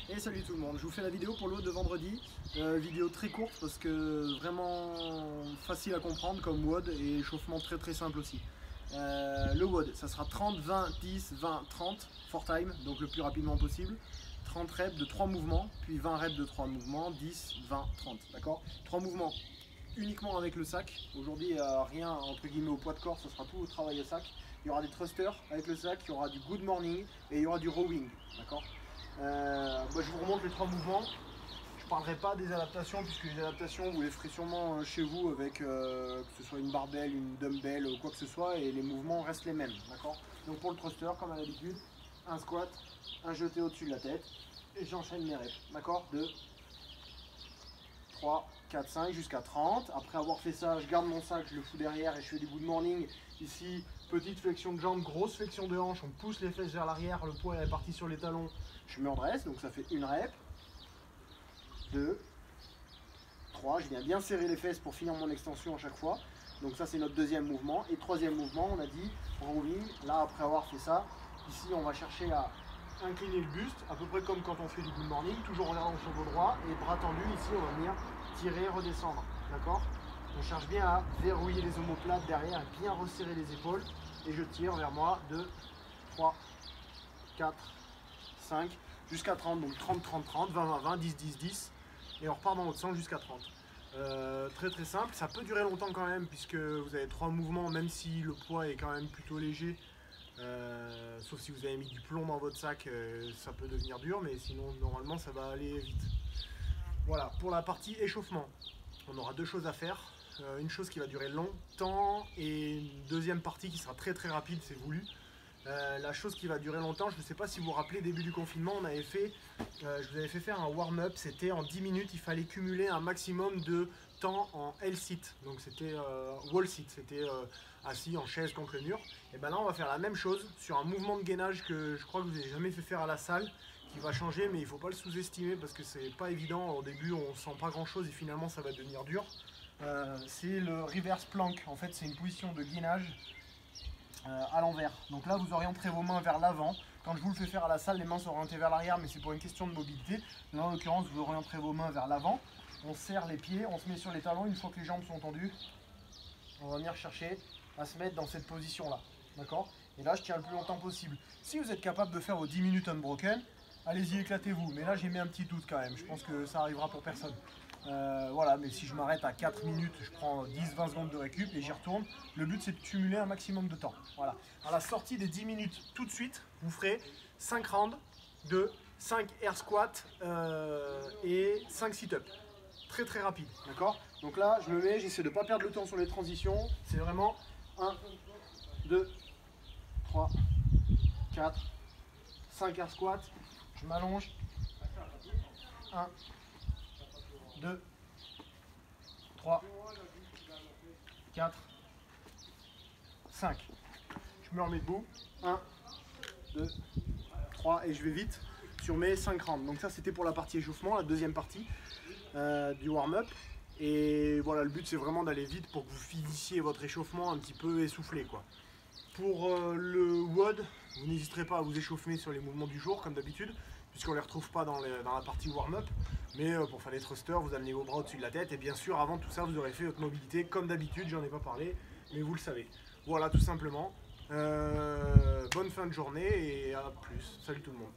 Et salut tout le monde, je vous fais la vidéo pour le WOD de vendredi, vidéo très courte parce que vraiment facile à comprendre comme WOD et échauffement très simple aussi. Le WOD, ça sera 30, 20, 10, 20, 30, for time, donc le plus rapidement possible. 30 reps de 3 mouvements, puis 20 reps de 3 mouvements, 10, 20, 30, d'accord? 3 mouvements uniquement avec le sac. Aujourd'hui, rien entre guillemets au poids de corps, ce sera tout au travail au sac. Il y aura des thrusters avec le sac, il y aura du good morning et il y aura du rowing, d'accord? Je vous remonte les 3 mouvements. Je ne parlerai pas des adaptations puisque les adaptations vous les ferez sûrement chez vous avec que ce soit une barbelle, une dumbbell ou quoi que ce soit et les mouvements restent les mêmes, d'accord? Donc pour le thruster, comme à l'habitude, un squat, un jeté au-dessus de la tête et j'enchaîne mes reps, d'accord? 2, 3, 4, 5 jusqu'à 30. Après avoir fait ça, je garde mon sac, je le fous derrière et je fais du good morning. Ici, petite flexion de jambe, grosse flexion de hanche, on pousse les fesses vers l'arrière, le poids est réparti sur les talons. Je me redresse, donc ça fait une rep. 2, 3, je viens bien serrer les fesses pour finir mon extension à chaque fois. Donc ça c'est notre deuxième mouvement. Et troisième mouvement, on a dit rowing. Là après avoir fait ça, ici on va chercher à incliner le buste, à peu près comme quand on fait du good morning, toujours en regardant sur le droit et bras tendus. Ici on va venir tirer, redescendre, d'accord? On cherche bien à verrouiller les omoplates derrière et bien resserrer les épaules. Et je tire vers moi, 2, 3, 4, 5, jusqu'à 30, donc 30, 30, 30, 20, 20, 20, 10, 10, 10, et on repart dans l'autre sens jusqu'à 30. Très simple, ça peut durer longtemps quand même, puisque vous avez 3 mouvements, même si le poids est quand même plutôt léger, sauf si vous avez mis du plomb dans votre sac, ça peut devenir dur, mais sinon normalement ça va aller vite. Voilà, pour la partie échauffement, on aura deux choses à faire. Une chose qui va durer longtemps et une deuxième partie qui sera très rapide, c'est voulu. La chose qui va durer longtemps, je ne sais pas si vous vous rappelez, début du confinement, je vous avais fait faire un warm-up, c'était en 10 minutes, il fallait cumuler un maximum de temps en L-sit, donc c'était wall-sit, c'était assis en chaise contre le mur. Et bien là on va faire la même chose sur un mouvement de gainage que je crois que vous n'avez jamais fait faire à la salle, qui va changer, mais il ne faut pas le sous-estimer parce que c'est pas évident, au début on sent pas grand chose et finalement ça va devenir dur. C'est le reverse plank, en fait c'est une position de gainage à l'envers. Donc là vous orienterez vos mains vers l'avant. Quand je vous le fais faire à la salle, les mains sont orientées vers l'arrière, mais c'est pour une question de mobilité. Là en l'occurrence vous orienterez vos mains vers l'avant. On serre les pieds, on se met sur les talons. Une fois que les jambes sont tendues, on va venir chercher à se mettre dans cette position là, d'accord? Et là je tiens le plus longtemps possible. Si vous êtes capable de faire vos 10 minutes unbroken, allez-y, éclatez-vous. Mais là j'ai mis un petit doute quand même, je pense que ça arrivera pour personne. Voilà, mais si je m'arrête à 4 minutes, je prends 10-20 secondes de récup et j'y retourne. Le but c'est de cumuler un maximum de temps. Voilà. À la sortie des 10 minutes, tout de suite, vous ferez 5 rounds de 5 air squats et 5 sit-ups. Très rapide, d'accord? Donc là, je me mets, j'essaie de ne pas perdre le temps sur les transitions. C'est vraiment 1, 2, 3, 4, 5 air squats. Je m'allonge. 1, 2, 3, 4, 5. Je me remets debout. 1, 2, 3 et je vais vite sur mes 5 rounds. Donc ça c'était pour la partie échauffement, la deuxième partie du warm-up. Et voilà, le but c'est vraiment d'aller vite pour que vous finissiez votre échauffement un petit peu essoufflé, quoi. Pour le WOD, vous n'hésiterez pas à vous échauffer sur les mouvements du jour comme d'habitude, puisqu'on ne les retrouve pas dans la partie warm-up. Mais pour faire les thrusters, vous amenez vos bras au-dessus de la tête. Et bien sûr, avant tout ça, vous aurez fait votre mobilité comme d'habitude. J'en ai pas parlé, mais vous le savez. Voilà, tout simplement. Bonne fin de journée et à plus. Salut tout le monde.